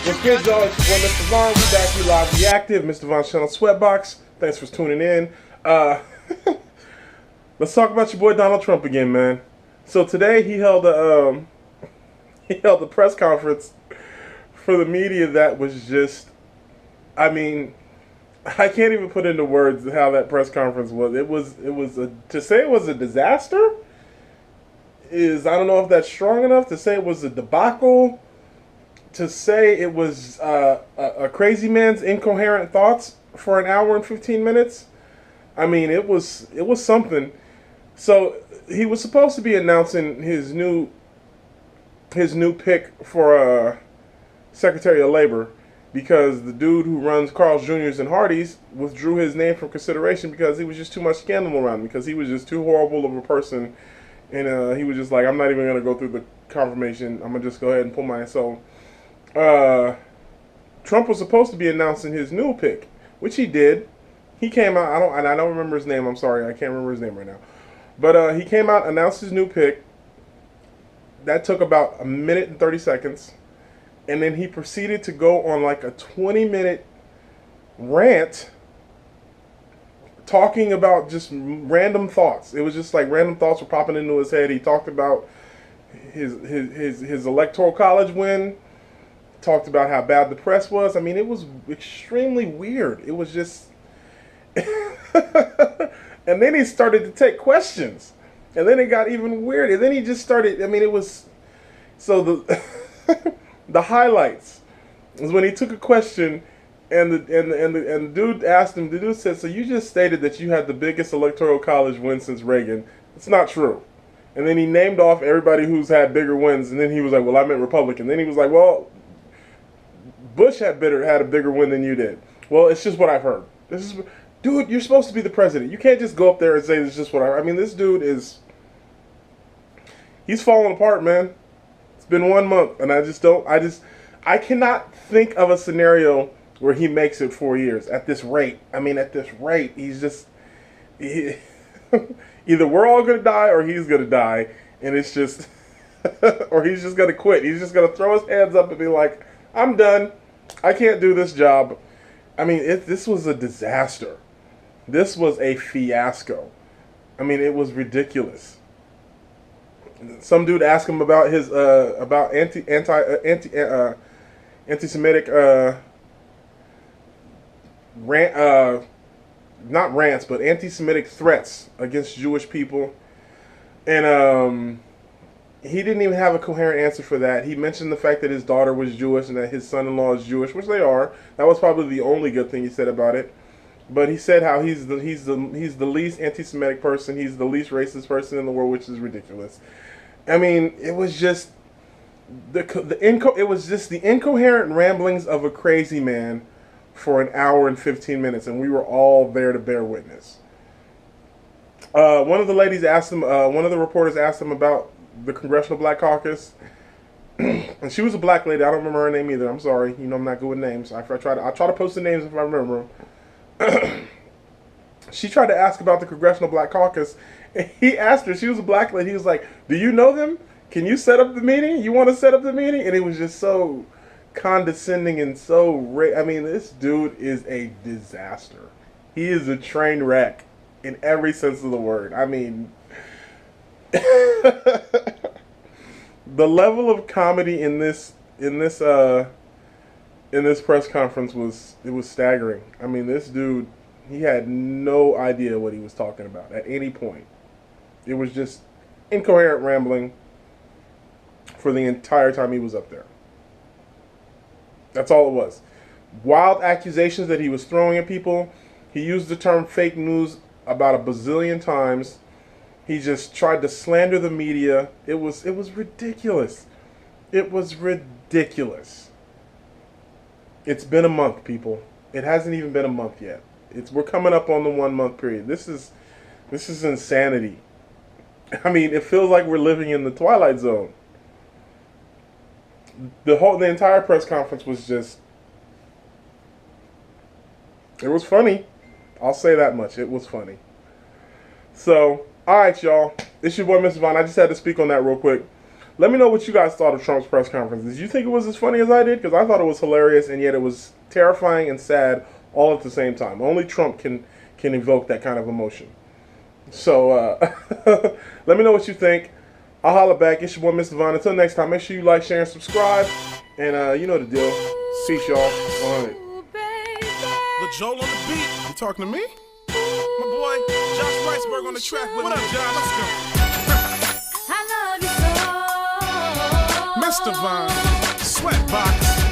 What's good, y'all? It's your boy, Mr. Vaughn. We back here live reactive. Mr. Vaughn's channel, Sweatbox. Thanks for tuning in. Let's talk about your boy Donald Trump again, man. So today he held a press conference for the media that was just, I mean, I can't even put into words how that press conference was. To say it was a disaster is, I don't know if that's strong enough. To say it was a debacle, to say it was a crazy man's incoherent thoughts for an hour and 15 minutes. I mean, it was something. So he was supposed to be announcing his new pick for Secretary of Labor, because the dude who runs Carl's Jr.'s and Hardee's withdrew his name from consideration because he was just too much scandal around him, because he was just too horrible of a person, and he was just like, I'm not even going to go through the confirmation. I'm going to just go ahead and pull mine. So Trump was supposed to be announcing his new pick, which he did. He came out, I don't remember his name. I'm sorry, I can't remember his name right now. But he came out, announced his new pick. That took about a minute and 30 seconds. And then he proceeded to go on like a 20-minute rant talking about just random thoughts. It was just like random thoughts were popping into his head. He talked about his electoral college win. Talked about how bad the press was. I mean, it was extremely weird. It was just... And then he started to take questions. And then it got even weird. And then he just started... I mean, it was... So the... the highlights was when he took a question, and the dude asked him. The dude said, "So you just stated that you had the biggest electoral college win since Reagan. It's not true." And then he named off everybody who's had bigger wins, and then he was like, "Well, I meant Republican." Then he was like, "Well, Bush had a bigger win than you did." Well, it's just what I've heard. Dude, you're supposed to be the president. You can't just go up there and say it's just what I heard. I mean, this dude he's falling apart, man. It's been 1 month, and I cannot think of a scenario where he makes it 4 years at this rate. I mean, at this rate, either we're all going to die or he's going to die, and it's just, or he's just going to quit. He's just going to throw his hands up and be like, I'm done. I can't do this job. I mean, this was a disaster. This was a fiasco. I mean, it was ridiculous. Some dude asked him about his about anti-Semitic not rants, but anti-Semitic threats against Jewish people, and he didn't even have a coherent answer for that. He mentioned the fact that his daughter was Jewish and that his son-in-law is Jewish, which they are. That was probably the only good thing he said about it. But he said how he's the least anti-Semitic person, he's the least racist person in the world, which is ridiculous. I mean, it was just it was just the incoherent ramblings of a crazy man for an hour and 15 minutes, and we were all there to bear witness. One of the ladies asked him, one of the reporters asked him about the Congressional Black Caucus, and she was a black lady. I don't remember her name either. I'm sorry. You know, I'm not good with names. I try to post the names if I remember them. She tried to ask about the Congressional Black Caucus. And he asked her, she was a black lady, he was like, "Do you know them? Can you set up the meeting? You want to set up the meeting?" And it was just so condescending and so I mean, this dude is a disaster. He is a train wreck in every sense of the word. I mean, the level of comedy in this press conference was staggering. I mean, this dude, he had no idea what he was talking about at any point. It was just incoherent rambling for the entire time he was up there. That's all it was. Wild accusations that he was throwing at people. He used the term fake news about a bazillion times. He just tried to slander the media. It was ridiculous. It was ridiculous. It's been a month, people. It hasn't even been a month yet. We're coming up on the 1 month period. This is insanity. I mean, it feels like we're living in the Twilight Zone. The entire press conference was just, it was funny. I'll say that much. It was funny. So, alright, y'all. It's your boy, Mr. Vaughn. I just had to speak on that real quick. Let me know what you guys thought of Trump's press conference. Did you think it was as funny as I did? Because I thought it was hilarious, and yet it was terrifying and sad all at the same time. Only Trump can evoke that kind of emotion. So let me know what you think. I'll holla back. It's your boy, Mr. Von. Until next time, make sure you like, share, and subscribe. And you know the deal. Peace, y'all. 100. Lil Joel on the beat. You talking to me? My boy, Josh Riceberg on the track with me. What up, Josh? Let's go. I love you so. Mr. Von, Sweatbox.